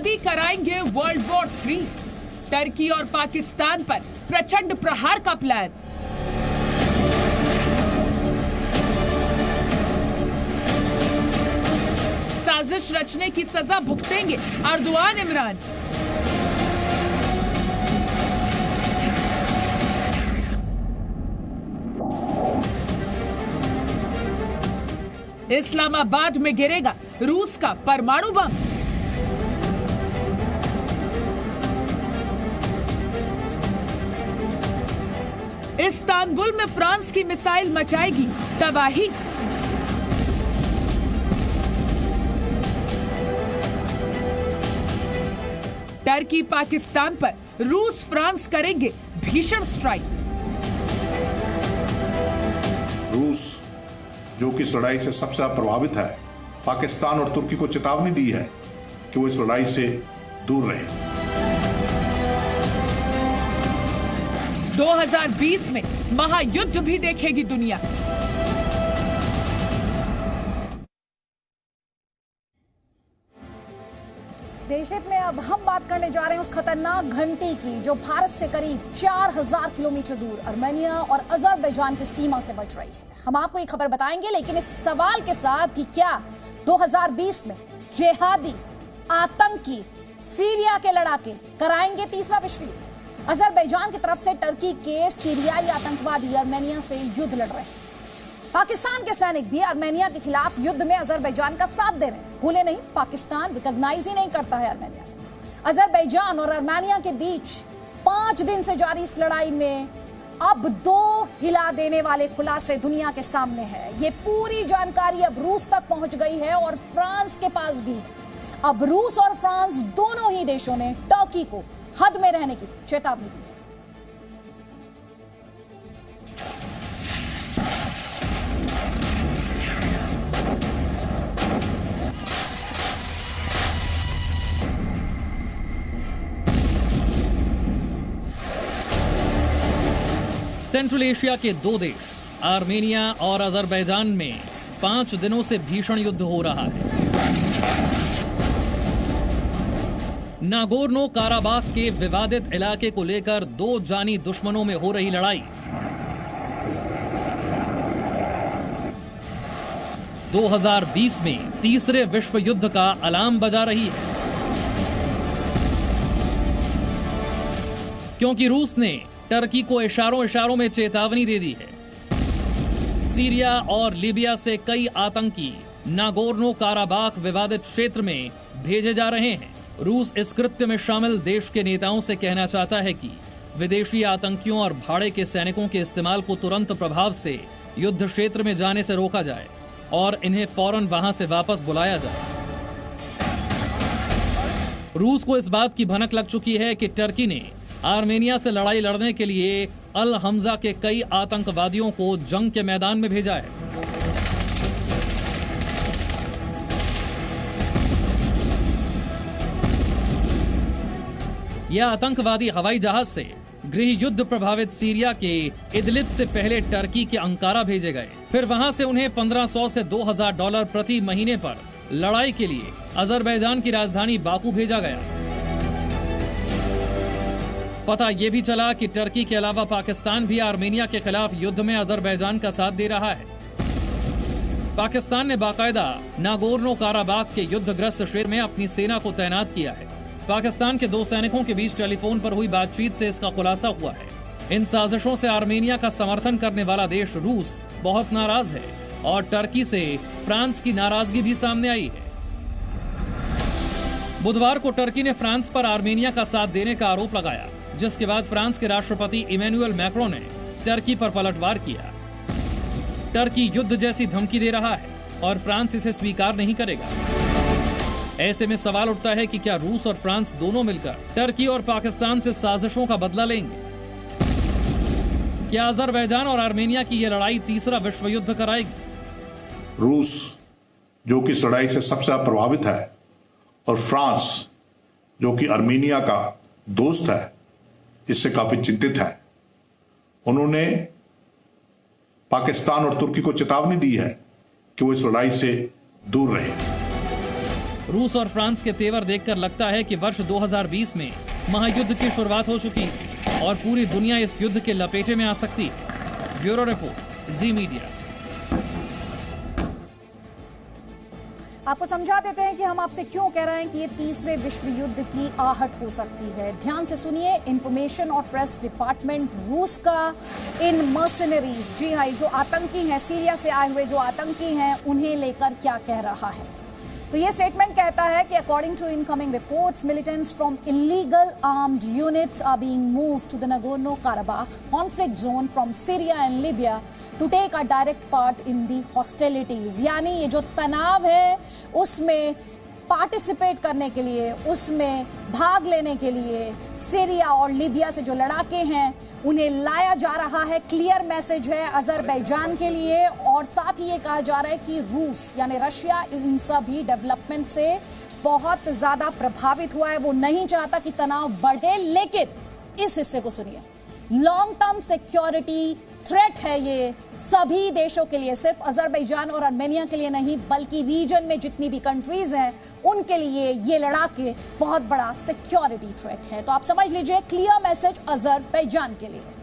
मोदी कराएंगे world war 3। Turkey और पाकिस्तान पर प्रचंड प्रहार का प्लान। साजिश रचने की सजा भुगतेंगे अर्दोआन इमरान। इस्लामाबाद में गिरेगा रूस का परमाणु बम। इस्तांबुल में फ्रांस की मिसाइल मचाएगी तबाही। टर्की पाकिस्तान पर रूस फ्रांस करेंगे भीषण स्ट्राइक। रूस जो कि इस लड़ाई से सबसे ज्यादा प्रभावित है, पाकिस्तान और तुर्की को चेतावनी दी है कि वो इस लड़ाई से दूर रहे। 2020 में महायुद्ध भी देखेगी दुनिया। देशहित में अब हम बात करने जा रहे हैं उस खतरनाक घंटी की जो भारत से करीब 4000 किलोमीटर दूर आर्मेनिया और अजरबैजान की सीमा से बज रही है। हम आपको ये खबर बताएंगे, लेकिन इस सवाल के साथ कि क्या 2020 में जिहादी आतंकी सीरिया के लड़ाके कराएंगे तीसरा विश्व युद्ध। अजरबैजान की तरफ से टर्की के सीरियाई आतंकवादी आर्मेनिया से युद्ध लड़ रहे हैं। पाकिस्तान के सैनिक भी आर्मेनिया के खिलाफ युद्ध में अजरबैजान का साथ दे रहे हैं। भूले नहीं, पाकिस्तान रिकॉग्नाइज ही नहीं करता है आर्मेनिया को। अजरबैजान और आर्मेनिया के बीच 5 दिन से जारी इस लड़ाई में अब 2 हिला देने वाले खुलासे दुनिया के सामने हैं। ये पूरी जानकारी अब रूस तक पहुंच गई है और फ्रांस के पास भी। अब रूस और फ्रांस दोनों ही देशों ने टर्की को हद में रहने की चेतावनी दी है। सेंट्रल एशिया के 2 देश आर्मेनिया और अजरबैजान में 5 दिनों से भीषण युद्ध हो रहा है। नागोर्नो काराबाख के विवादित इलाके को लेकर 2 जानी दुश्मनों में हो रही लड़ाई 2020 में तीसरे विश्व युद्ध का अलार्म बजा रही है, क्योंकि रूस ने टर्की को इशारों में चेतावनी दे दी है। सीरिया और लीबिया से कई आतंकी नागोर्नो काराबाख विवादित क्षेत्र में भेजे जा रहे हैं। रूस इस कृत्य में शामिल देश के नेताओं से कहना चाहता है कि विदेशी आतंकियों और भाड़े के सैनिकों के इस्तेमाल को तुरंत प्रभाव से युद्ध क्षेत्र में जाने से रोका जाए और इन्हें फौरन वहां से वापस बुलाया जाए। रूस को इस बात की भनक लग चुकी है कि टर्की ने आर्मेनिया से लड़ाई लड़ने के लिए अल हमजा के कई आतंकवादियों को जंग के मैदान में भेजा है। यह आतंकवादी हवाई जहाज से गृह युद्ध प्रभावित सीरिया के इदलिब से पहले टर्की के अंकारा भेजे गए। फिर वहां से उन्हें $1500 से $2000 प्रति महीने पर लड़ाई के लिए अजरबैजान की राजधानी बाकू भेजा गया। पता यह भी चला कि टर्की के अलावा पाकिस्तान भी आर्मेनिया के खिलाफ युद्ध में अजरबैजान का साथ दे रहा है। पाकिस्तान ने बाकायदा नागोर्नो काराबाख के युद्धग्रस्त क्षेत्र में अपनी सेना को तैनात किया है। पाकिस्तान के 2 सैनिकों के बीच टेलीफोन पर हुई बातचीत से इसका खुलासा हुआ है। इन साजिशों से आर्मेनिया का समर्थन करने वाला देश रूस बहुत नाराज है और टर्की से फ्रांस की नाराजगी भी सामने आई है। बुधवार को टर्की ने फ्रांस पर आर्मेनिया का साथ देने का आरोप लगाया, जिसके बाद फ्रांस के राष्ट्रपति इमैनुअल मैक्रों ने टर्की पर पलटवार किया। टर्की युद्ध जैसी धमकी दे रहा है और फ्रांस इसे स्वीकार नहीं करेगा। ऐसे में सवाल उठता है कि क्या रूस और फ्रांस दोनों मिलकर टर्की और पाकिस्तान से साजिशों का बदला लेंगे? क्या अजरबैजान और आर्मेनिया की यह लड़ाई तीसरा विश्व युद्ध कराएगी? रूस जो कि इस लड़ाई से सबसे ज्यादा प्रभावित है और फ्रांस जो कि आर्मेनिया का दोस्त है, इससे काफी चिंतित है। उन्होंने पाकिस्तान और तुर्की को चेतावनी दी है कि वो इस लड़ाई से दूर रहे। रूस और फ्रांस के तेवर देखकर लगता है कि वर्ष 2020 में महायुद्ध की शुरुआत हो चुकी और पूरी दुनिया इस युद्ध के लपेटे में आ सकती है। ब्यूरो रिपोर्ट, जी मीडिया। आपको समझा देते हैं कि हम आपसे क्यों कह रहे हैं कि ये तीसरे विश्व युद्ध की आहट हो सकती है। ध्यान से सुनिए, इंफॉर्मेशन और प्रेस डिपार्टमेंट रूस का इन मर्सनरीज, जी हाँ, जो आतंकी हैं, सीरिया से आए हुए जो आतंकी हैं, उन्हें लेकर क्या कह रहा है। तो ये स्टेटमेंट कहता है कि according to incoming reports, militants from illegal armed units are being moved to the Nagorno Karabakh conflict zone from Syria and Libya to take a direct part in the hostilities. यानी ये जो तनाव है उसमें पार्टिसिपेट करने के लिए, उसमें भाग लेने के लिए सीरिया और लीबिया से जो लड़ाके हैं उन्हें लाया जा रहा है। क्लियर मैसेज है अजरबैजान के लिए। और साथ ही ये कहा जा रहा है कि रूस यानी रशिया इन सभी डेवलपमेंट से बहुत ज्यादा प्रभावित हुआ है। वो नहीं चाहता कि तनाव बढ़े। लेकिन इस हिस्से को सुनिए, लॉन्ग टर्म सिक्योरिटी थ्रेट है ये सभी देशों के लिए, सिर्फ अजरबैजान और आर्मेनिया के लिए नहीं, बल्कि रीजन में जितनी भी कंट्रीज हैं उनके लिए ये लड़ाके बहुत बड़ा सिक्योरिटी थ्रेट है। तो आप समझ लीजिए, क्लियर मैसेज अजरबैजान के लिए।